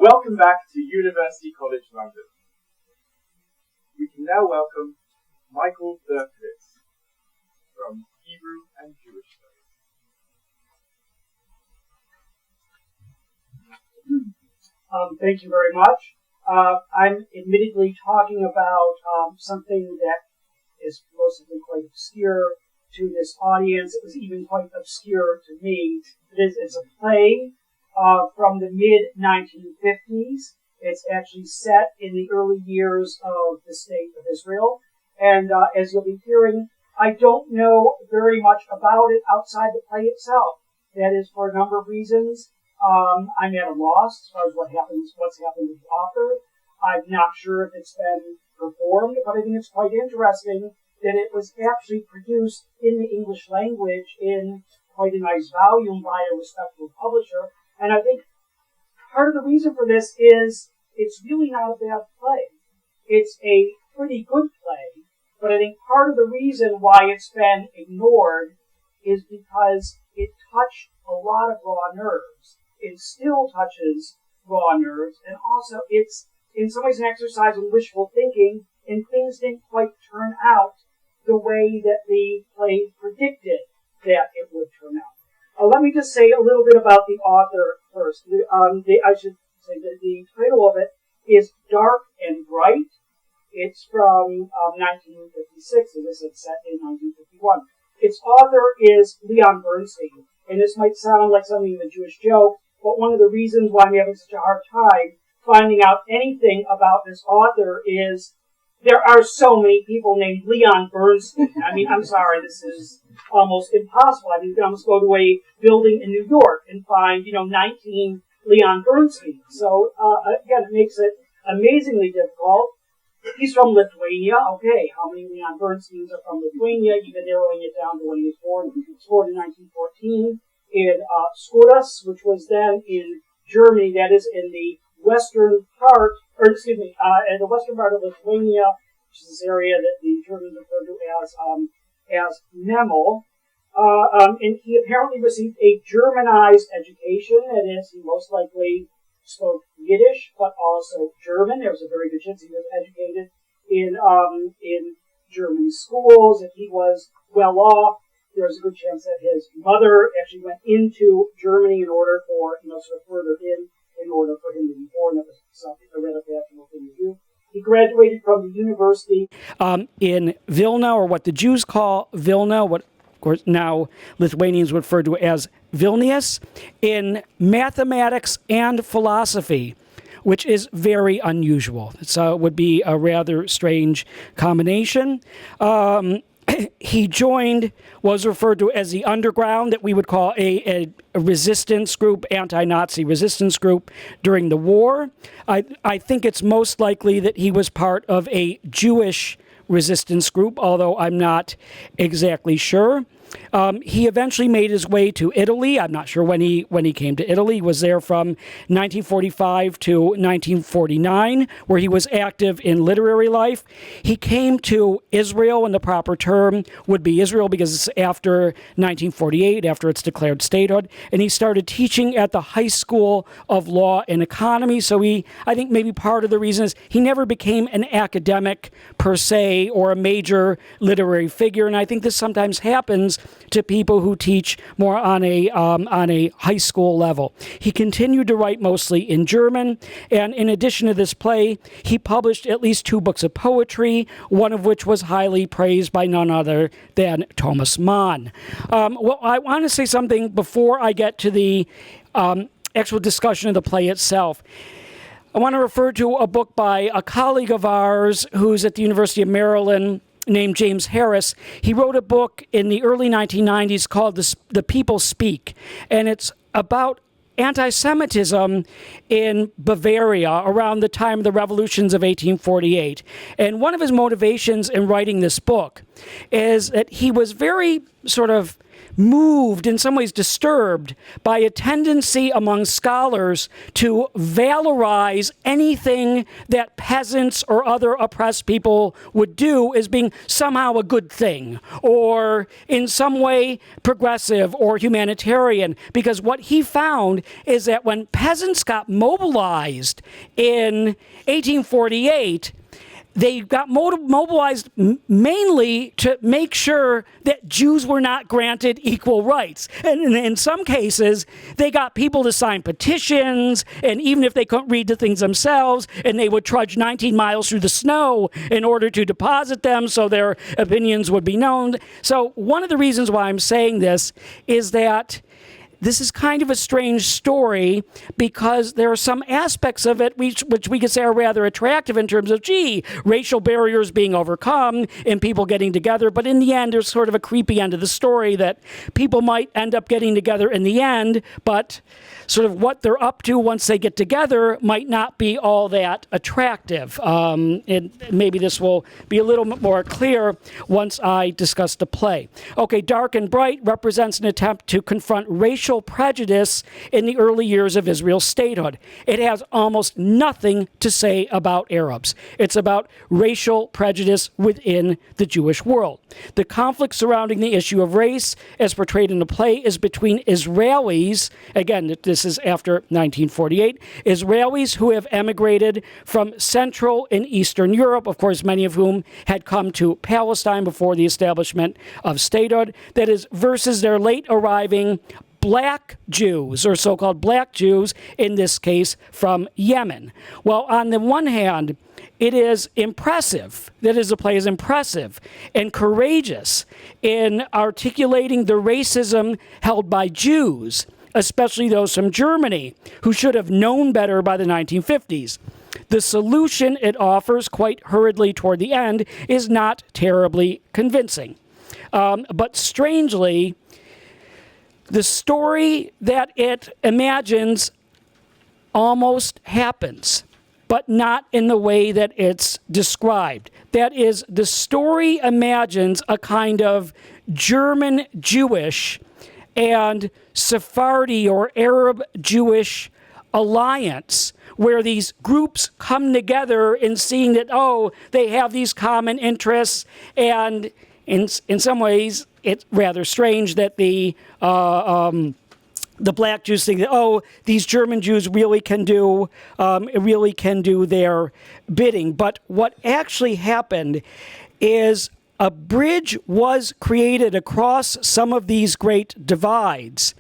Welcome back to University College London. We can now welcome Michael Berkowitz from Hebrew and Jewish Studies. Thank you very much. I'm admittedly talking about something that is mostly quite obscure to this audience. It was even quite obscure to me. It's a play from the mid-1950s. It's actually set in the early years of the State of Israel. And as you'll be hearing, I don't know very much about it outside the play itself. That is for a number of reasons. I'm at a loss as far as what's happened with the author. I'm not sure if it's been performed, but I think it's quite interesting that it was actually produced in the English language in quite a nice volume by a respectable publisher. And I think part of the reason for this is it's really not a bad play. It's a pretty good play, but I think part of the reason why it's been ignored is because it touched a lot of raw nerves. It still touches raw nerves, and also it's in some ways an exercise in wishful thinking, and things didn't quite turn out the way that the play predicted that it would turn out. Let me just say a little bit about the author first. I should say that the title of it is Dark and Bright. It's from 1956, and this is set in 1951. Its author is Leon Bernstein, and this might sound like something of a Jewish joke, but one of the reasons why I'm having such a hard time finding out anything about this author is there are so many people named Leon Bernstein. I mean, I'm sorry, this is almost impossible. I mean, you can almost go to a building in New York and find, 19 Leon Bernstein. So, again, it makes it amazingly difficult. He's from Lithuania. Okay, how many Leon Bernsteins are from Lithuania? Even narrowing it down to when he was born. He was born in 1914 in Skuras, which was then in Germany. That is in the western part, in the western part of Lithuania, which is this area that the Germans refer to as Memel. And he apparently received a Germanized education. That is, he most likely spoke Yiddish, but also German. There was a very good chance he was educated in German schools. If he was well off, there was a good chance that his mother actually went into Germany in order for, sort of further in order for him to be born. That was something a rather fashionable thing to do. He graduated from the university in Vilna, or what the Jews call Vilna, what of course now Lithuanians refer to as Vilnius, in mathematics and philosophy, which is very unusual. So it would be a rather strange combination. He joined what was referred to as the underground, that we would call a resistance group, anti-Nazi resistance group during the war. I think it's most likely that he was part of a Jewish resistance group, although I'm not exactly sure. He eventually made his way to Italy. I'm not sure when he came to Italy. He was there from 1945 to 1949, where he was active in literary life. He came to Israel, and the proper term would be Israel because it's after 1948, after it's declared statehood, and he started teaching at the High School of Law and Economy. So I think maybe part of the reason is he never became an academic per se or a major literary figure, and I think this sometimes happens to people who teach more on a high school level. He continued to write mostly in German, and in addition to this play, he published at least 2 books of poetry, one of which was highly praised by none other than Thomas Mann. Well, I want to say something before I get to the actual discussion of the play itself. I want to refer to a book by a colleague of ours who's at the University of Maryland, named James Harris. He wrote a book in the early 1990s called The People Speak, and it's about anti-Semitism in Bavaria around the time of the revolutions of 1848. And one of his motivations in writing this book is that he was very sort of moved, in some ways disturbed, by a tendency among scholars to valorize anything that peasants or other oppressed people would do as being somehow a good thing, or in some way progressive or humanitarian. Because what he found is that when peasants got mobilized in 1848, they got mobilized mainly to make sure that Jews were not granted equal rights. And in some cases, they got people to sign petitions, and even if they couldn't read the things themselves, and they would trudge 19 miles through the snow in order to deposit them so their opinions would be known. So one of the reasons why I'm saying this is that this is kind of a strange story, because there are some aspects of it which we could say are rather attractive in terms of, racial barriers being overcome and people getting together. But in the end, there's sort of a creepy end of the story that people might end up getting together in the end, but sort of what they're up to once they get together might not be all that attractive. And maybe this will be a little bit more clear once I discuss the play. Okay, Dark and Bright represents an attempt to confront racial prejudice in the early years of Israel's statehood. It has almost nothing to say about Arabs. It's about racial prejudice within the Jewish world. The conflict surrounding the issue of race, as portrayed in the play, is between Israelis, again, this is after 1948, Israelis who have emigrated from Central and Eastern Europe, of course, many of whom had come to Palestine before the establishment of statehood, that is, versus their late arriving black Jews, or so-called black Jews, in this case from Yemen. Well, on the one hand, it is impressive, that is, the play is impressive and courageous in articulating the racism held by Jews, especially those from Germany, who should have known better by the 1950s. The solution it offers, quite hurriedly toward the end, is not terribly convincing. But strangely, the story that it imagines almost happens, but not in the way that it's described. That is, the story imagines a kind of German Jewish and Sephardi or Arab Jewish alliance, where these groups come together in seeing that, they have these common interests, and in some ways it's rather strange that the black Jews think that, these German Jews really can do their bidding. But what actually happened is a bridge was created across some of these great divides,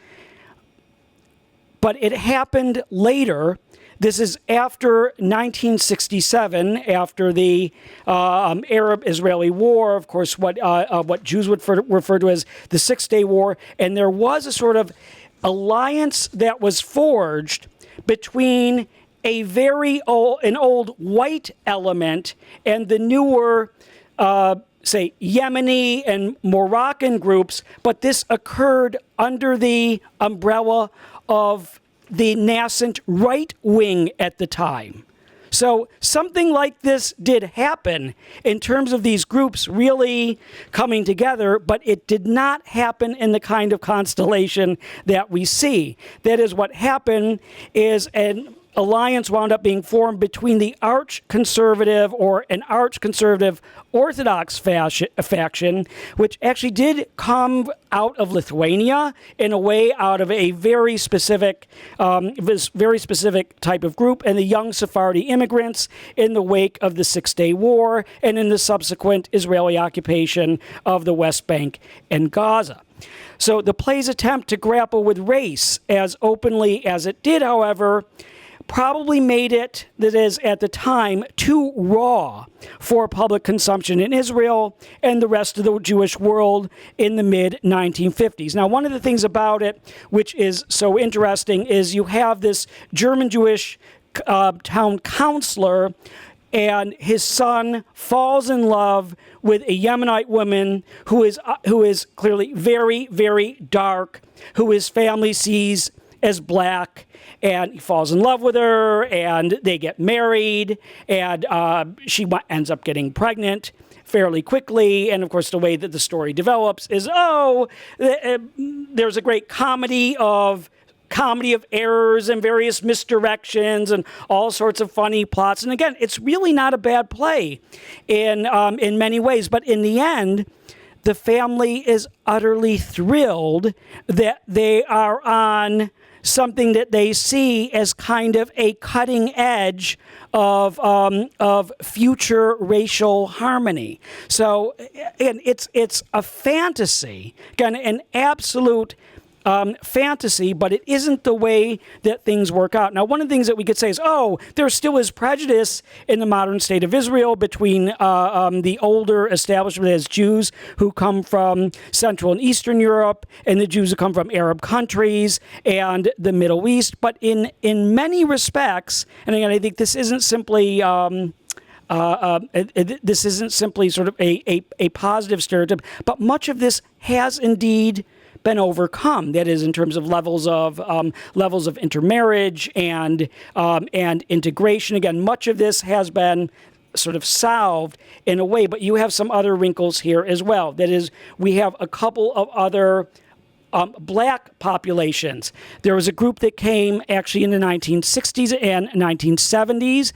but it happened later. This is after 1967, after the Arab-Israeli War, of course, what Jews would refer to as the Six-Day War, and there was a sort of alliance that was forged between an old white element and the newer, say, Yemeni and Moroccan groups, but this occurred under the umbrella of the nascent right wing at the time. So something like this did happen in terms of these groups really coming together, but it did not happen in the kind of constellation that we see. That is, what happened is an alliance wound up being formed between the arch-conservative or an arch-conservative Orthodox faction, which actually did come out of Lithuania in a way, out of a very specific type of group, and the young Sephardi immigrants in the wake of the Six-Day War and in the subsequent Israeli occupation of the West Bank and Gaza. So the play's attempt to grapple with race as openly as it did, however, probably made it, that is, at the time, too raw for public consumption in Israel and the rest of the Jewish world in the mid-1950s. Now, one of the things about it which is so interesting is you have this German Jewish town councilor, and his son falls in love with a Yemenite woman who is clearly very, very dark, who his family sees as black, and he falls in love with her, and they get married, and she ends up getting pregnant fairly quickly. And of course, the way that the story develops is, there's a great comedy of errors and various misdirections and all sorts of funny plots. And again, it's really not a bad play in many ways. But in the end, the family is utterly thrilled that they are on something that they see as kind of a cutting edge of future racial harmony. So, and it's a fantasy, again, an absolute fantasy, but it isn't the way that things work out. Now, one of the things that we could say is, there still is prejudice in the modern state of Israel between the older establishment as Jews who come from Central and Eastern Europe and the Jews who come from Arab countries and the Middle East. But in many respects, and again, I think this isn't simply this isn't simply sort of a positive stereotype, but much of this has indeed been overcome. That is, in terms of levels of intermarriage and integration. Again, much of this has been sort of solved in a way, but you have some other wrinkles here as well. That is, we have a couple of other black populations. There was a group that came actually in the 1960s and 1970s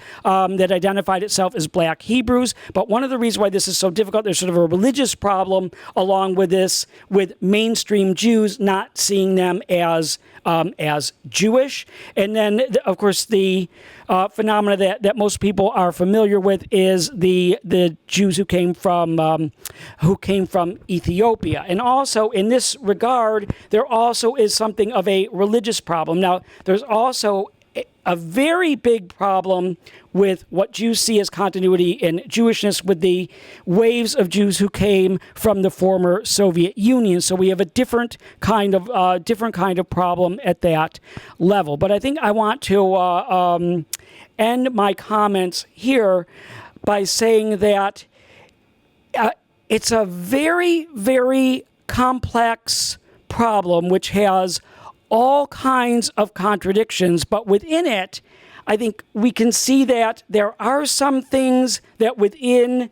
that identified itself as Black Hebrews. But one of the reasons why this is so difficult, there's sort of a religious problem along with this, with mainstream Jews not seeing them as Jewish. And then, of course, the phenomena that most people are familiar with is the Jews who came from Ethiopia. And also, in this regard, there also is something of a religious problem. Now, there's also a very big problem with what Jews see as continuity in Jewishness with the waves of Jews who came from the former Soviet Union. So we have a different kind of problem at that level. But I think I want to end my comments here by saying that it's a very, very complex problem which has all kinds of contradictions, but within it, I think we can see that there are some things that within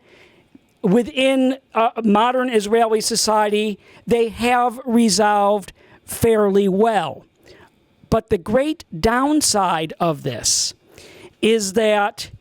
modern Israeli society, they have resolved fairly well. But the great downside of this is that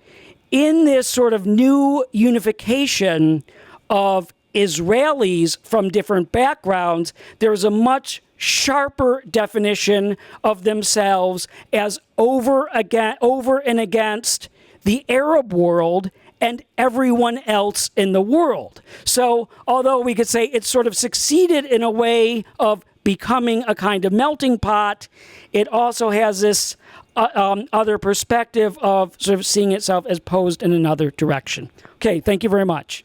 in this sort of new unification of Israelis from different backgrounds, there's a much sharper definition of themselves as over and against the Arab world and everyone else in the world. So although we could say it sort of succeeded in a way of becoming a kind of melting pot, it also has this other perspective of sort of seeing itself as posed in another direction. Okay, thank you very much.